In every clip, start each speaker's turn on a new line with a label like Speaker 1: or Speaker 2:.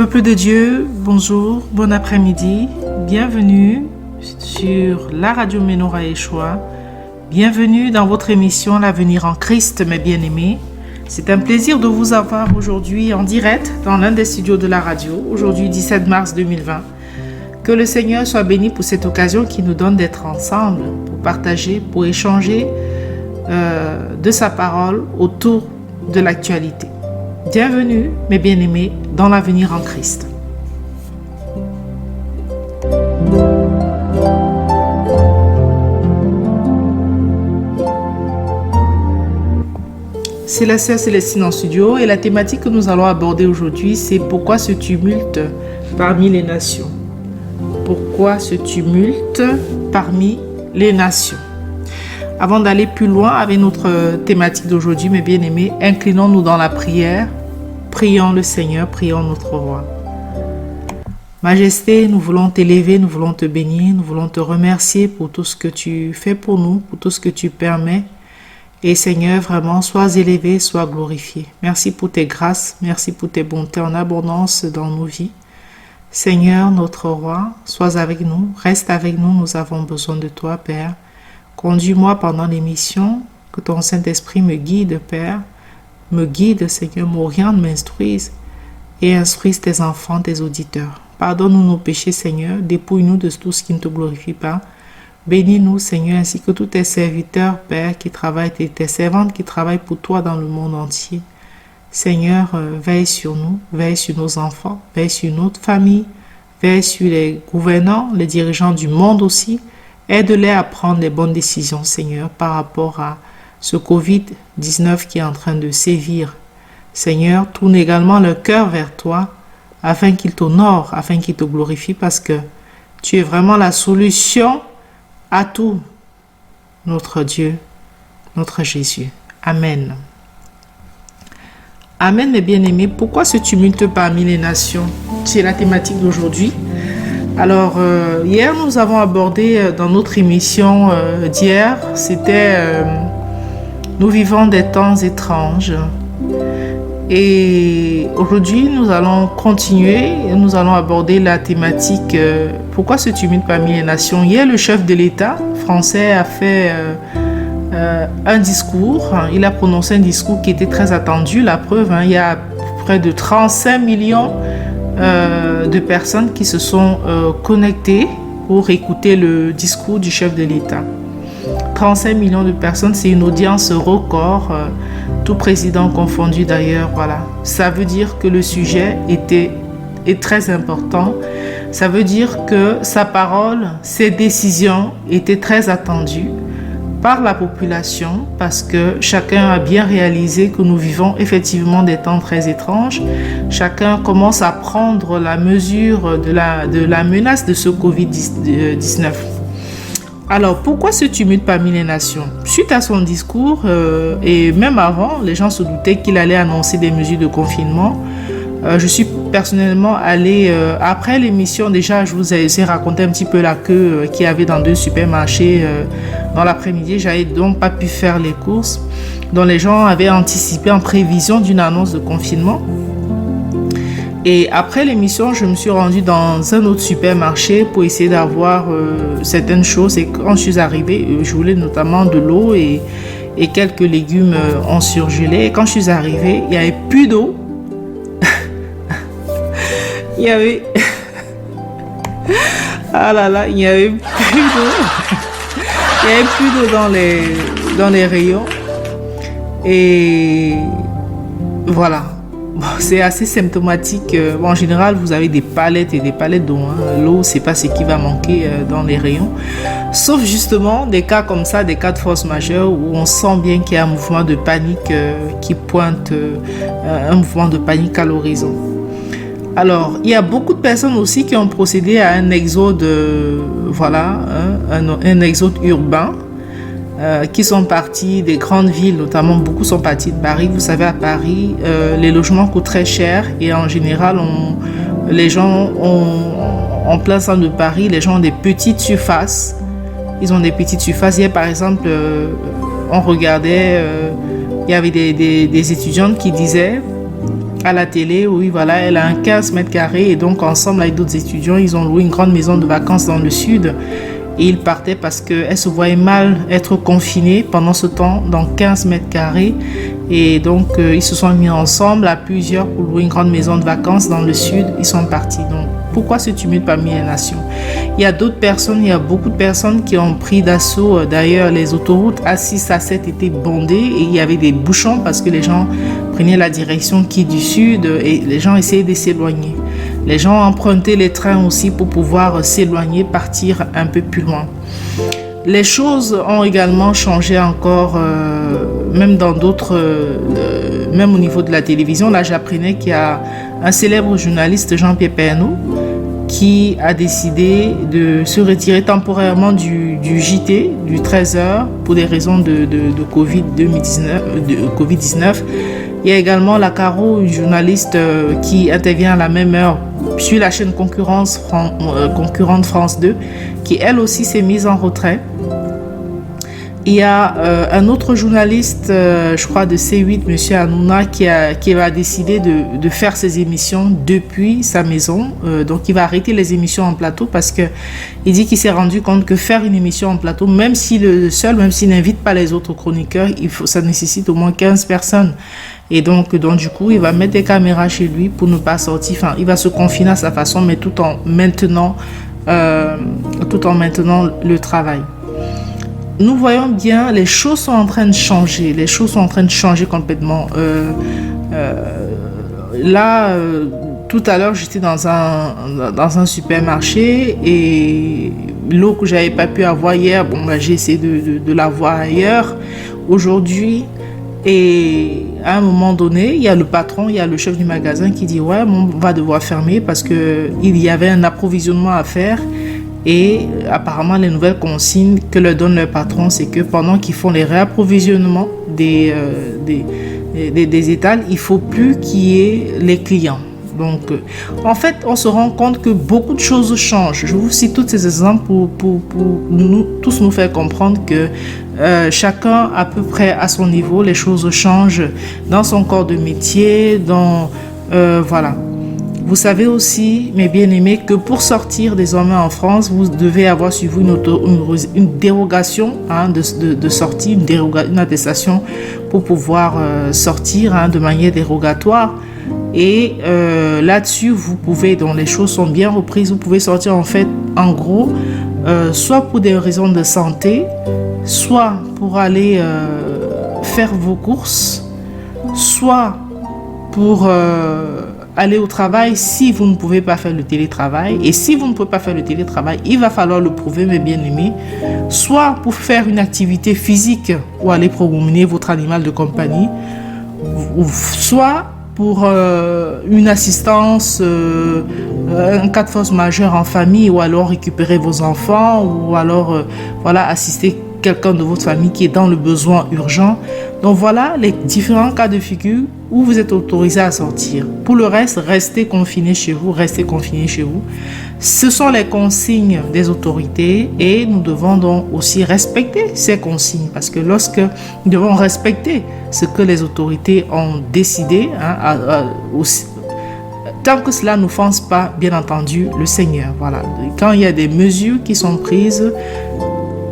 Speaker 1: Peuple de Dieu, bonjour, bon après-midi, bienvenue sur la radio Menorah Yeshua, bienvenue dans votre émission L'avenir en Christ, mes bien-aimés. C'est un plaisir de vous avoir aujourd'hui en direct dans l'un des studios de la radio, aujourd'hui 17 mars 2020. Que le Seigneur soit béni pour cette occasion qui nous donne d'être ensemble, pour partager, pour échanger de sa parole autour de l'actualité. Bienvenue, mes bien-aimés, dans l'avenir en Christ. C'est la sœur Célestine en studio et la thématique que nous allons aborder aujourd'hui, c'est pourquoi ce tumulte parmi les nations. Pourquoi ce tumulte parmi les nations? Avant d'aller plus loin avec notre thématique d'aujourd'hui, mes bien-aimés, inclinons-nous dans la prière. Prions le Seigneur, prions notre Roi. Majesté, nous voulons t'élever, nous voulons te bénir, nous voulons te remercier pour tout ce que tu fais pour nous, pour tout ce que tu permets. Et Seigneur, vraiment, sois élevé, sois glorifié. Merci pour tes grâces, merci pour tes bontés en abondance dans nos vies. Seigneur, notre Roi, sois avec nous, reste avec nous, nous avons besoin de toi, Père. Conduis-moi pendant l'émission, que ton Saint-Esprit me guide, Père. Me guide, Seigneur, m'oriente, m'instruise et instruise tes enfants, tes auditeurs. Pardonne-nous nos péchés, Seigneur, dépouille-nous de tout ce qui ne te glorifie pas. Bénis-nous, Seigneur, ainsi que tous tes serviteurs, Père, qui travaillent, tes servantes qui travaillent pour toi dans le monde entier. Seigneur, veille sur nous, veille sur nos enfants, veille sur notre famille, veille sur les gouvernants, les dirigeants du monde aussi. Aide-les à prendre les bonnes décisions, Seigneur, par rapport à ce Covid-19 qui est en train de sévir. Seigneur, tourne également leur cœur vers toi, afin qu'ils t'honorent, afin qu'ils te glorifient, parce que tu es vraiment la solution à tout, notre Dieu, notre Jésus. Amen. Amen, mes bien-aimés. Pourquoi ce tumulte parmi les nations? C'est la thématique d'aujourd'hui. Alors, hier, nous avons abordé dans notre émission d'hier, c'était nous vivons des temps étranges. Et aujourd'hui, nous allons continuer et nous allons aborder la thématique pourquoi ce tumulte parmi les nations. Hier, le chef de l'État français a fait un discours. Il a prononcé un discours qui était très attendu. La preuve, il y a près de 35 millions de personnes qui se sont connectées pour écouter le discours du chef de l'État. 35 millions de personnes, c'est une audience record, tout président confondu d'ailleurs, voilà. Ça veut dire que le sujet est très important. Ça veut dire que sa parole, ses décisions étaient très attendues par la population, parce que chacun a bien réalisé que nous vivons effectivement des temps très étranges. Chacun commence à prendre la mesure de la menace de ce Covid-19. Alors, pourquoi ce tumulte parmi les nations? Suite à son discours, et même avant, les gens se doutaient qu'il allait annoncer des mesures de confinement. Je suis personnellement allée, après l'émission, déjà, je vous ai raconté un petit peu la queue qu'il y avait dans 2 supermarchés dans l'après-midi. J'avais donc pas pu faire les courses. Donc, les gens avaient anticipé en prévision d'une annonce de confinement. Et après l'émission, je me suis rendue dans un autre supermarché pour essayer d'avoir certaines choses. Et quand je suis arrivée, je voulais notamment de l'eau et quelques légumes en surgelé. Et quand je suis arrivée, il n'y avait plus d'eau. Il y avait... Ah là là, il n'y avait plus d'eau. Il n'y avait plus d'eau dans les rayons. Et voilà. Bon, c'est assez symptomatique. En général, vous avez des palettes et des palettes d'eau. L'eau, c'est pas ce qui va manquer dans les rayons. Sauf justement des cas comme ça, des cas de force majeure où on sent bien qu'il y a un mouvement de panique qui pointe, un mouvement de panique à l'horizon. Alors, il y a beaucoup de personnes aussi qui ont procédé à un exode, un exode urbain. Qui sont partis des grandes villes, notamment beaucoup sont partis de Paris. Vous savez, à Paris, les logements coûtent très cher et en général, les gens en plein centre de Paris, les gens ont des petites surfaces. Ils ont des petites surfaces. Hier, par exemple, on regardait, il y avait des étudiantes qui disaient à la télé. Oui, voilà, elle a un 15 mètres carrés et donc ensemble avec d'autres étudiants, ils ont loué une grande maison de vacances dans le sud. Et ils partaient parce qu'elle se voyait mal être confinée pendant ce temps dans 15 mètres carrés. Et donc, ils se sont mis ensemble à plusieurs pour louer une grande maison de vacances dans le sud. Ils sont partis. Donc, pourquoi ce tumulte parmi les nations? Il y a d'autres personnes, il y a beaucoup de personnes qui ont pris d'assaut. D'ailleurs, les autoroutes A6, A7 étaient bondées et il y avait des bouchons parce que les gens prenaient la direction qui est du sud et les gens essayaient de s'éloigner. Les gens empruntaient les trains aussi pour pouvoir s'éloigner, partir un peu plus loin. Les choses ont également changé encore, même dans d'autres, même au niveau de la télévision. Là, j'apprenais qu'il y a un célèbre journaliste, Jean-Pierre Pernaut, qui a décidé de se retirer temporairement du JT, du 13h, pour des raisons de Covid-19. Il y a également la Caro, une journaliste qui intervient à la même heure sur la chaîne concurrente France 2, qui elle aussi s'est mise en retrait. Il y a un autre journaliste, je crois de C8, M. Hanouna, qui va décider de faire ses émissions depuis sa maison. Donc, il va arrêter les émissions en plateau parce qu'il dit qu'il s'est rendu compte que faire une émission en plateau, même s'il est seul, même s'il n'invite pas les autres chroniqueurs, ça nécessite au moins 15 personnes. Et donc, du coup, il va mettre des caméras chez lui pour ne pas sortir. Enfin, il va se confiner à sa façon, mais tout en maintenant le travail. Nous voyons bien, les choses sont en train de changer. Les choses sont en train de changer complètement. Tout à l'heure, j'étais dans un supermarché et l'eau que j'avais pas pu avoir hier, j'ai essayé de l'avoir ailleurs. Aujourd'hui, et à un moment donné, il y a le patron, il y a le chef du magasin qui dit ouais, on va devoir fermer parce que il y avait un approvisionnement à faire. Et apparemment, les nouvelles consignes que leur donne le patron, c'est que pendant qu'ils font les réapprovisionnements des étals, il ne faut plus qu'il y ait les clients. Donc, en fait, on se rend compte que beaucoup de choses changent. Je vous cite tous ces exemples pour tous nous faire comprendre que chacun, à peu près à son niveau, les choses changent dans son corps de métier, voilà. Vous savez aussi, mes bien-aimés, que pour sortir désormais en France, vous devez avoir sur vous une dérogation de sortie, une attestation pour pouvoir sortir de manière dérogatoire. Et là-dessus, vous pouvez, donc les choses sont bien reprises, vous pouvez sortir en fait, en gros, soit pour des raisons de santé, soit pour aller faire vos courses, soit pour aller au travail si vous ne pouvez pas faire le télétravail. Et si vous ne pouvez pas faire le télétravail, il va falloir le prouver, mes bien-aimés, soit pour faire une activité physique ou aller promener votre animal de compagnie, soit pour une assistance, un cas de force majeure en famille, ou alors récupérer vos enfants, ou alors assister quelqu'un de votre famille qui est dans le besoin urgent. Donc voilà les différents cas de figure où vous êtes autorisé à sortir. Pour le reste, restez confinés chez vous, Ce sont les consignes des autorités et nous devons donc aussi respecter ces consignes parce que lorsque nous devons respecter ce que les autorités ont décidé, tant que cela n'offense pas, bien entendu, le Seigneur. Voilà. Quand il y a des mesures qui sont prises,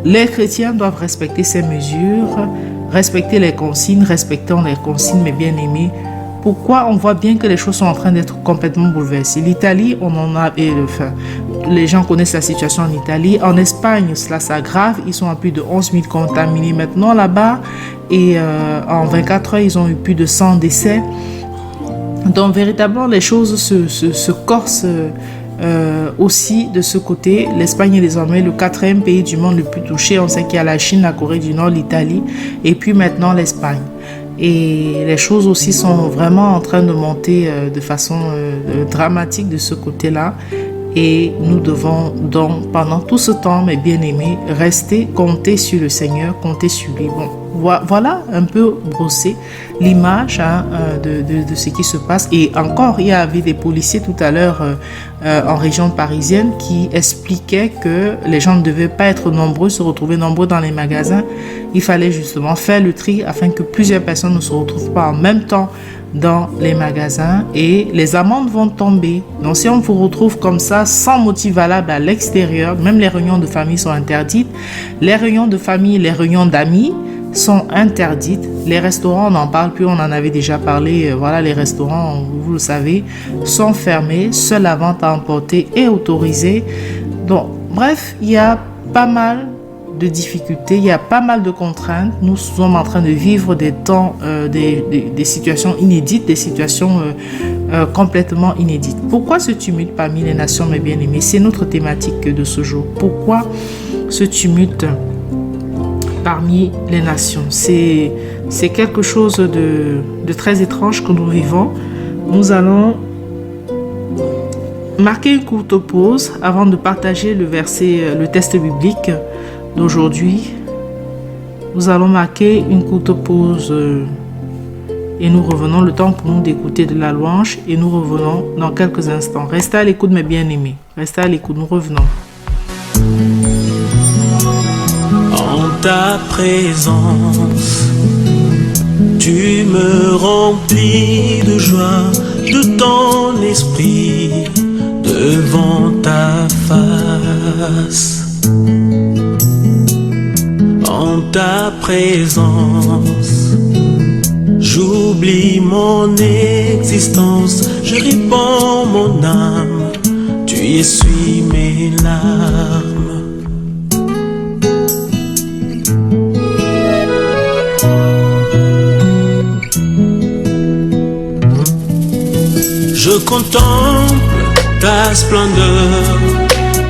Speaker 1: les chrétiens doivent respecter ces mesures, respecter les consignes, respectons les consignes, mes bien-aimés. Pourquoi on voit bien que les choses sont en train d'être complètement bouleversées? L'Italie, les gens connaissent la situation en Italie. En Espagne, cela s'aggrave. Ils sont à plus de 11 000 contaminés maintenant là-bas. Et en 24 heures, ils ont eu plus de 100 décès. Donc, véritablement, les choses se corsent aussi de ce côté. L'Espagne est désormais le 4e pays du monde le plus touché. On sait qu'il y a la Chine, la Corée du Nord, l'Italie et puis maintenant l'Espagne. Et les choses aussi sont vraiment en train de monter de façon dramatique de ce côté-là. Et nous devons donc, pendant tout ce temps, mes bien-aimés, compter sur le Seigneur, compter sur lui. Bon, voilà un peu brossé l'image de ce qui se passe. Et encore, il y avait des policiers tout à l'heure en région parisienne qui expliquaient que les gens ne devaient pas être nombreux, se retrouver nombreux dans les magasins. Il fallait justement faire le tri afin que plusieurs personnes ne se retrouvent pas en même temps dans les magasins et les amendes vont tomber. Donc si on vous retrouve comme ça, sans motif valable à l'extérieur, même les réunions de famille sont interdites. Les réunions de famille, les réunions d'amis sont interdites. Les restaurants, on n'en parle plus, on en avait déjà parlé. Voilà, les restaurants, vous le savez, sont fermés. Seule la vente à emporter est autorisée. Donc, bref, il y a pas mal de difficultés, il y a pas mal de contraintes. Nous sommes en train de vivre des temps, des situations inédites, des situations complètement inédites. Pourquoi ce tumulte parmi les nations, mes bien-aimés? C'est notre thématique de ce jour. Pourquoi ce tumulte parmi les nations? C'est quelque chose de très étrange que nous vivons. Nous allons marquer une courte pause avant de partager le texte biblique d'aujourd'hui. Nous allons marquer une courte pause et nous revenons, le temps pour nous d'écouter de la louange, et nous revenons dans quelques instants. Restez à l'écoute, mes bien-aimés. Restez à l'écoute, nous revenons.
Speaker 2: En ta présence, tu me remplis de joie, de ton esprit, devant ta face. En ta présence, j'oublie mon existence, je répands mon âme, tu essuies mes larmes. Je contemple ta splendeur,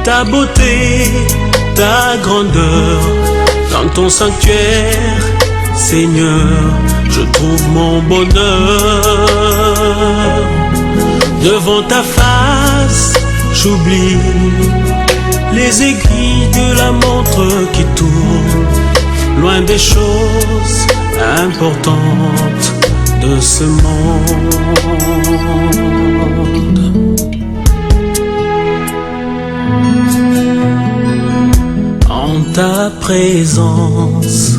Speaker 2: ta beauté, ta grandeur. Dans ton sanctuaire, Seigneur, je trouve mon bonheur. Devant ta face, j'oublie les aiguilles de la montre qui tourne, loin des choses importantes de ce monde. En ta présence,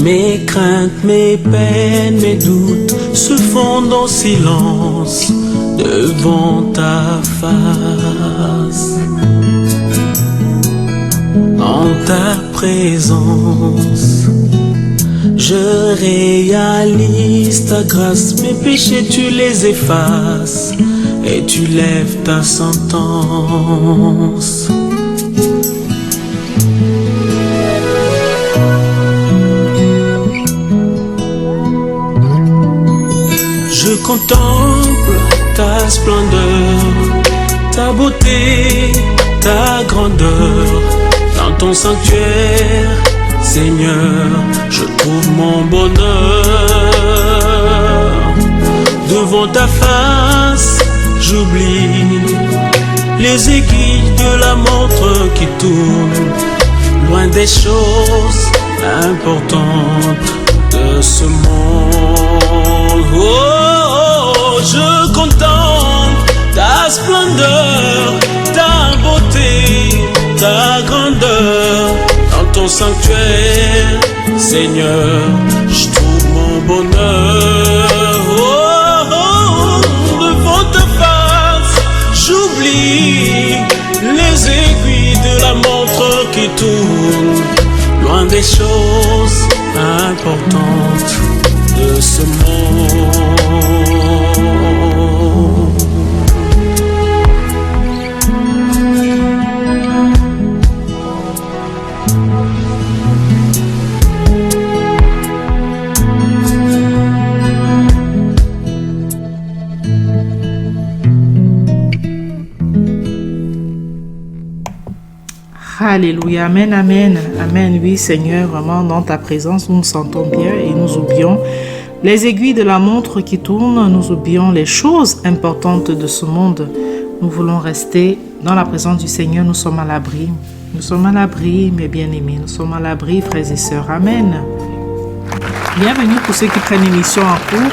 Speaker 2: mes craintes, mes peines, mes doutes se fondent en silence devant ta face. En ta présence, je réalise ta grâce, mes péchés tu les effaces et tu lèves ta sentence. Je contemple ta splendeur, ta beauté, ta grandeur. Dans ton sanctuaire, Seigneur, je trouve mon bonheur. Devant ta face, j'oublie les aiguilles de la montre qui tourne, loin des choses importantes de ce monde. Oh, je contemple ta splendeur, ta beauté, ta grandeur. Dans ton sanctuaire, Seigneur, je trouve mon bonheur. Oh, devant ta face, j'oublie les aiguilles de la montre qui tourne, loin des choses importantes de ce monde.
Speaker 1: Alléluia, amen, amen, amen. Oui, Seigneur, vraiment, dans ta présence, nous nous sentons bien et nous oublions les aiguilles de la montre qui tournent, nous oublions les choses importantes de ce monde. Nous voulons rester dans la présence du Seigneur, nous sommes à l'abri. Nous sommes à l'abri, mes bien-aimés, nous sommes à l'abri, frères et sœurs. Amen. Bienvenue pour ceux qui prennent l'émission en cours.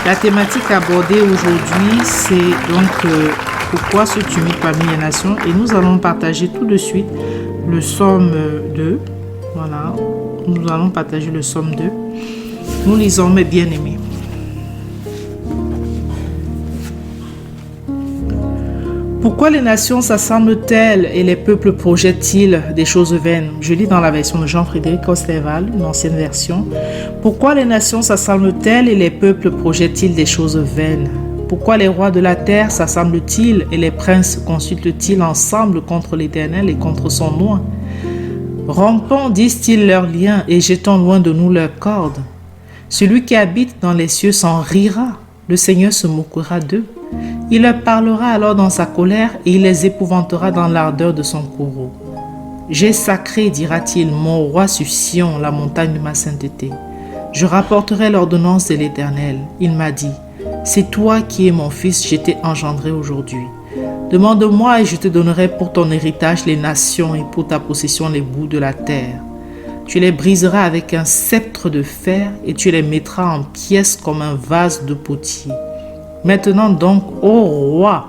Speaker 1: La thématique abordée aujourd'hui, c'est donc pourquoi ce tumulte parmi les nations. Et nous allons partager tout de suite le psaume 2. Voilà, nous allons partager le psaume 2. Nous lisons, mes bien-aimés. Pourquoi les nations s'assemblent-elles et les peuples projettent-ils des choses vaines? Je lis dans la version de Jean-Frédéric Osterval, une ancienne version. Pourquoi les nations s'assemblent-elles et les peuples projettent-ils des choses vaines? Pourquoi les rois de la terre s'assemblent-ils et les princes consultent-ils ensemble contre l'Éternel et contre son nom? Rompons, disent-ils, leurs liens et jetons loin de nous leurs cordes. Celui qui habite dans les cieux s'en rira. Le Seigneur se moquera d'eux. Il leur parlera alors dans sa colère et il les épouvantera dans l'ardeur de son courroux. J'ai sacré, dira-t-il, mon roi sur Sion, la montagne de ma sainteté. Je rapporterai l'ordonnance de l'Éternel. Il m'a dit, c'est toi qui es mon fils, je t'ai engendré aujourd'hui. Demande-moi et je te donnerai pour ton héritage les nations et pour ta possession les bouts de la terre. Tu les briseras avec un sceptre de fer et tu les mettras en pièces comme un vase de potier. Maintenant donc, ô roi,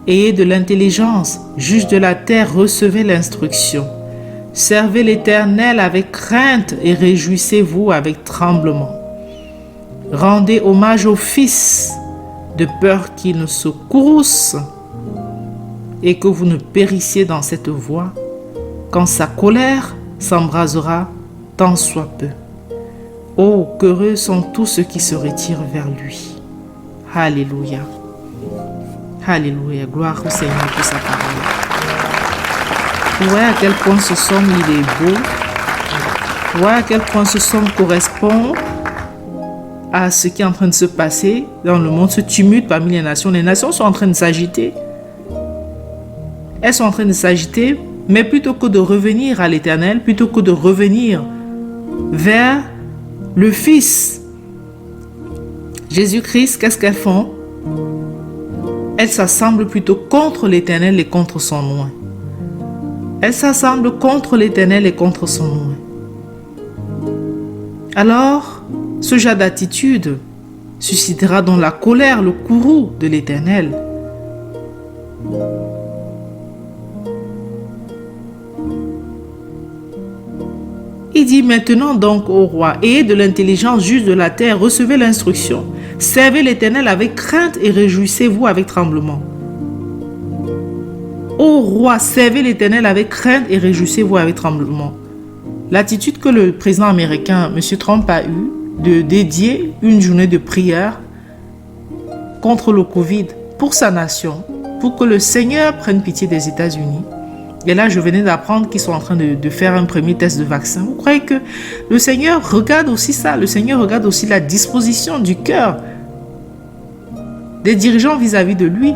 Speaker 1: ayez de l'intelligence, juge de la terre, recevez l'instruction. Servez l'Éternel avec crainte et réjouissez-vous avec tremblement. Rendez hommage au Fils, de peur qu'il ne se courrouce et que vous ne périssiez dans cette voie, quand sa colère s'embrasera tant soit peu. Oh, qu'heureux sont tous ceux qui se retirent vers lui. Alléluia. Alléluia. Gloire au Seigneur pour sa parole. Vous voyez à quel point ce somme il est beau. Vous voyez à quel point ce somme correspond à ce qui est en train de se passer dans le monde, ce tumulte parmi les nations. Les nations sont en train de s'agiter. Elles sont en train de s'agiter, mais plutôt que de revenir à l'Éternel, plutôt que de revenir vers le Fils, Jésus-Christ, qu'est-ce qu'elles font? Elles s'assemblent plutôt contre l'Éternel et contre son nom. Elles s'assemblent contre l'Éternel et contre son nom. Alors, ce genre d'attitude suscitera donc la colère, le courroux de l'Éternel. Il dit maintenant donc au roi, ayez de l'intelligence, juge de la terre, recevez l'instruction. Servez l'Éternel avec crainte et réjouissez-vous avec tremblement. Ô roi, servez l'Éternel avec crainte et réjouissez-vous avec tremblement. L'attitude que le président américain, M. Trump, a eue de dédier une journée de prière contre le Covid pour sa nation, pour que le Seigneur prenne pitié des États-Unis. Et là, je venais d'apprendre qu'ils sont en train de faire un premier test de vaccin. Vous croyez que le Seigneur regarde aussi ça? Le Seigneur regarde aussi la disposition du cœur des dirigeants vis-à-vis de lui.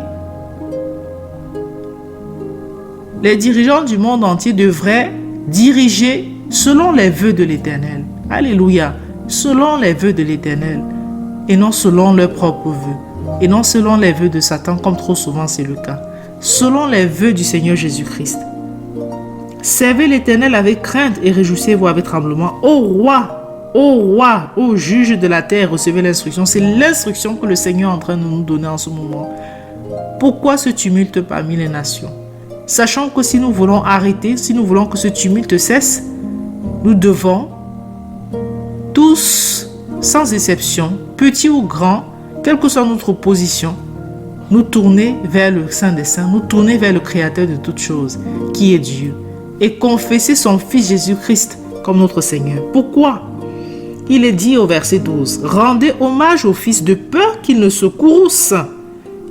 Speaker 1: Les dirigeants du monde entier devraient diriger selon les vœux de l'Éternel. Alléluia. Selon les vœux de l'Éternel. Et non selon leurs propres vœux. Et non selon les vœux de Satan, comme trop souvent c'est le cas. Selon les vœux du Seigneur Jésus-Christ. Servez l'Éternel avec crainte et réjouissez-vous avec tremblement. Ô roi, ô juge de la terre, recevez l'instruction. C'est l'instruction que le Seigneur est en train de nous donner en ce moment. Pourquoi ce tumulte parmi les nations? Sachant que si nous voulons arrêter, si nous voulons que ce tumulte cesse, nous devons tous, sans exception, petits ou grands, quelle que soit notre position, nous tourner vers le Saint des Saints, nous tourner vers le Créateur de toutes choses, qui est Dieu, et confesser son Fils Jésus-Christ comme notre Seigneur. Pourquoi? Il est dit au verset 12, « Rendez hommage au Fils de peur qu'il ne se courrouce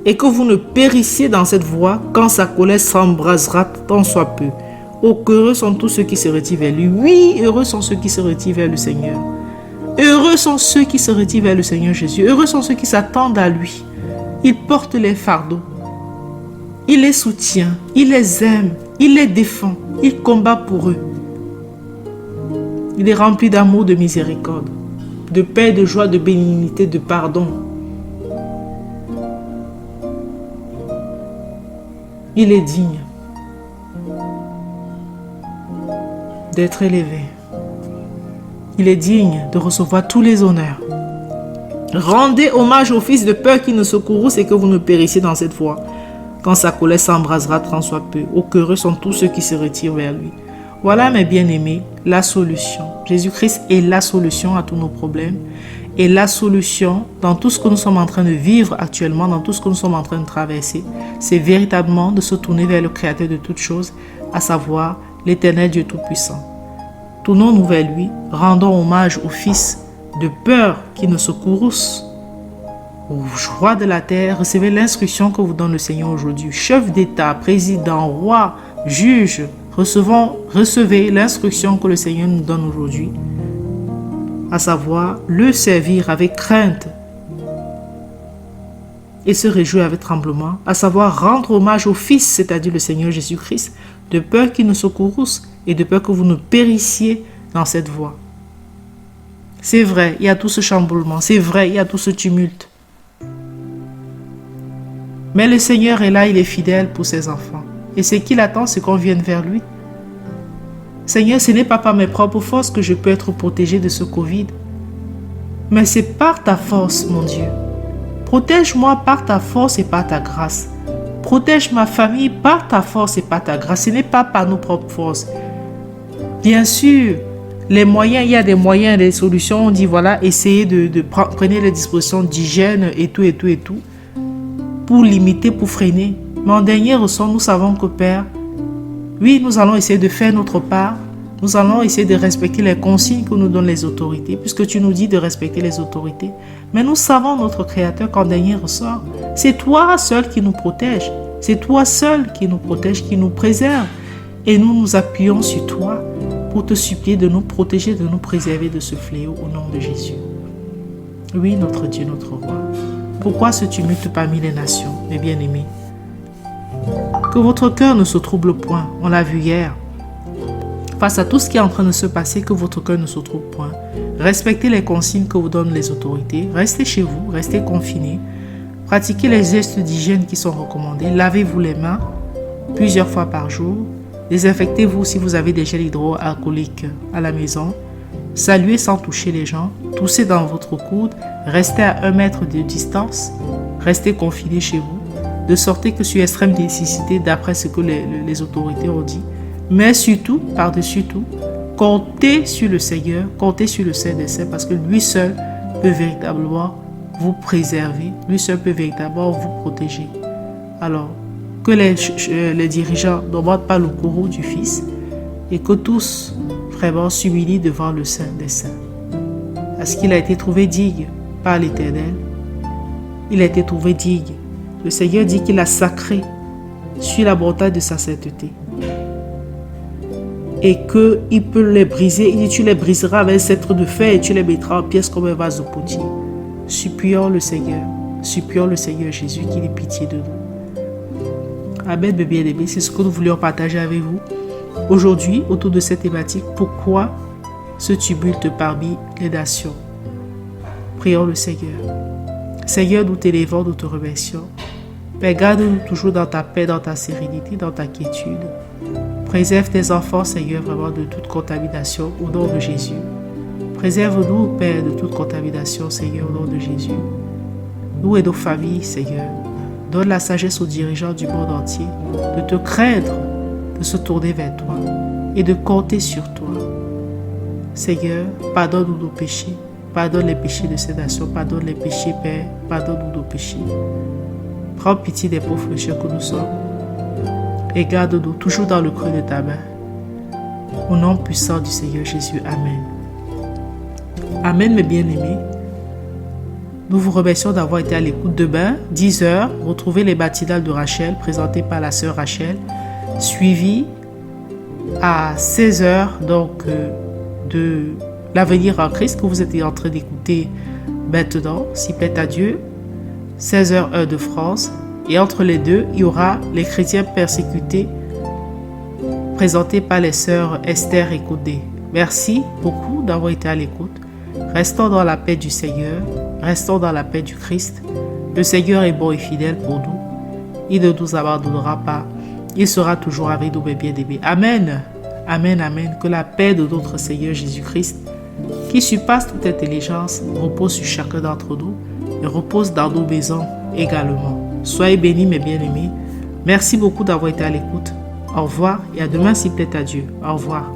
Speaker 1: et que vous ne périssiez dans cette voie quand sa colère s'embrasera tant soit peu. Oh, qu'heureux sont tous ceux qui se retirent vers lui. Oui, heureux sont ceux qui se retirent vers le Seigneur. Heureux sont ceux qui se retirent vers le Seigneur Jésus. Heureux sont ceux qui s'attendent à lui. Il porte les fardeaux. Il les soutient. Il les aime. Il les défend. Il combat pour eux. Il est rempli d'amour, de miséricorde, de paix, de joie, de bénignité, de pardon. Il est digne d'être élevé. Il est digne de recevoir tous les honneurs. Rendez hommage au Fils de peur qui ne se courrouce et que vous ne périssiez dans cette voie. Quand sa colère s'embrasera tant soit peu. Ô qu'heureux sont tous ceux qui se retirent vers lui. Voilà, mes bien-aimés, la solution. Jésus-Christ est la solution à tous nos problèmes. Et la solution dans tout ce que nous sommes en train de vivre actuellement, dans tout ce que nous sommes en train de traverser, c'est véritablement de se tourner vers le Créateur de toutes choses, à savoir l'Éternel Dieu Tout-Puissant. Tournons-nous vers lui, rendons hommage au Fils, de peur qu'il ne se courrouce. Au roi de la terre, recevez l'instruction que vous donne le Seigneur aujourd'hui. Chef d'État, président, roi, juge, recevez l'instruction que le Seigneur nous donne aujourd'hui, à savoir le servir avec crainte et se réjouir avec tremblement, à savoir rendre hommage au Fils, c'est-à-dire le Seigneur Jésus-Christ, de peur qu'il ne se courrouce et de peur que vous ne périssiez dans cette voie. C'est vrai, il y a tout ce chamboulement, c'est vrai, il y a tout ce tumulte. Mais le Seigneur est là, il est fidèle pour ses enfants. Et ce qu'il attend, c'est qu'on vienne vers lui. Seigneur, ce n'est pas par mes propres forces que je peux être protégé de ce Covid, mais c'est par ta force, mon Dieu. Protège-moi par ta force et par ta grâce. Protège ma famille par ta force et par ta grâce. Ce n'est pas par nos propres forces. Bien sûr, les moyens, il y a des moyens, des solutions. On dit voilà, essayez de prendre les dispositions d'hygiène et tout, pour limiter, pour freiner. Mais en dernier ressort, nous savons que Père, oui, nous allons essayer de faire notre part. Nous allons essayer de respecter les consignes que nous donnent les autorités, puisque tu nous dis de respecter les autorités. Mais nous savons, notre Créateur, qu'en dernier ressort, c'est toi seul qui nous protège. C'est toi seul qui nous protège, qui nous préserve. Et nous nous appuyons sur toi pour te supplier de nous protéger, de nous préserver de ce fléau au nom de Jésus. Oui, notre Dieu, notre Roi. Pourquoi ce tumulte parmi les nations, mes bien-aimés? Que votre cœur ne se trouble point, on l'a vu hier. Face à tout ce qui est en train de se passer, que votre cœur ne se trouble point. Respectez les consignes que vous donnent les autorités. Restez chez vous, restez confinés. Pratiquez les gestes d'hygiène qui sont recommandés. Lavez-vous les mains plusieurs fois par jour. Désinfectez-vous si vous avez des gels hydroalcooliques à la maison. Saluez sans toucher les gens. Toussez dans votre coude. Restez à 1 mètre de distance. Restez confinés chez vous. De sorte que sur extrême nécessité, d'après ce que les autorités ont dit. Mais surtout, par-dessus tout, comptez sur le Seigneur, comptez sur le Saint des Saints, parce que lui seul peut véritablement vous préserver, lui seul peut véritablement vous protéger. Alors, que les dirigeants ne mordent pas le courroux du Fils et que tous vraiment s'humilient devant le Saint des Saints. Parce qu'il a été trouvé digne par l'Éternel. Il a été trouvé digne. Le Seigneur dit qu'il a sacré sur la montagne de sa sainteté. Et qu'il peut les briser. Il dit, tu les briseras avec un sceptre de fer et tu les mettras en pièces comme un vase de potier. Supplions le Seigneur Jésus qu'il ait pitié de nous. Amen, mes bien-aimés, c'est ce que nous voulions partager avec vous aujourd'hui autour de cette thématique. Pourquoi ce tumulte parmi les nations? Prions le Seigneur. Seigneur, nous t'élèvons, nous te remercions. Père, garde-nous toujours dans ta paix, dans ta sérénité, dans ta quiétude. Préserve tes enfants, Seigneur, vraiment de toute contamination au nom de Jésus. Préserve-nous, Père, de toute contamination, Seigneur, au nom de Jésus. Nous et nos familles, Seigneur, donne la sagesse aux dirigeants du monde entier de te craindre, de se tourner vers toi et de compter sur toi. Seigneur, pardonne-nous nos péchés, pardonne les péchés de ces nations, pardonne les péchés, Père, pardonne-nous nos péchés. Prends pitié des pauvres pécheurs que nous sommes et garde-nous toujours dans le creux de ta main. Au nom puissant du Seigneur Jésus, Amen. Amen, mes bien-aimés. Nous vous remercions d'avoir été à l'écoute. Demain, 10h, retrouvez les matinales de Rachel, présentées par la sœur Rachel, suivies à 16h, donc de l'avenir en Christ que vous êtes en train d'écouter maintenant, s'il plaît à Dieu, 16h heure de France. Et entre les deux, il y aura les chrétiens persécutés, présentés par les sœurs Esther et Codé. Merci beaucoup d'avoir été à l'écoute. Restons dans la paix du Seigneur, restons dans la paix du Christ. Le Seigneur est bon et fidèle pour nous. Il ne nous abandonnera pas. Il sera toujours avec nous, mes bien-aimés. Amen. Amen, amen. Que la paix de notre Seigneur Jésus-Christ, qui surpasse toute intelligence, repose sur chacun d'entre nous et repose dans nos maisons également. Soyez bénis, mes bien-aimés. Merci beaucoup d'avoir été à l'écoute. Au revoir et à demain s'il plaît à Dieu. Au revoir.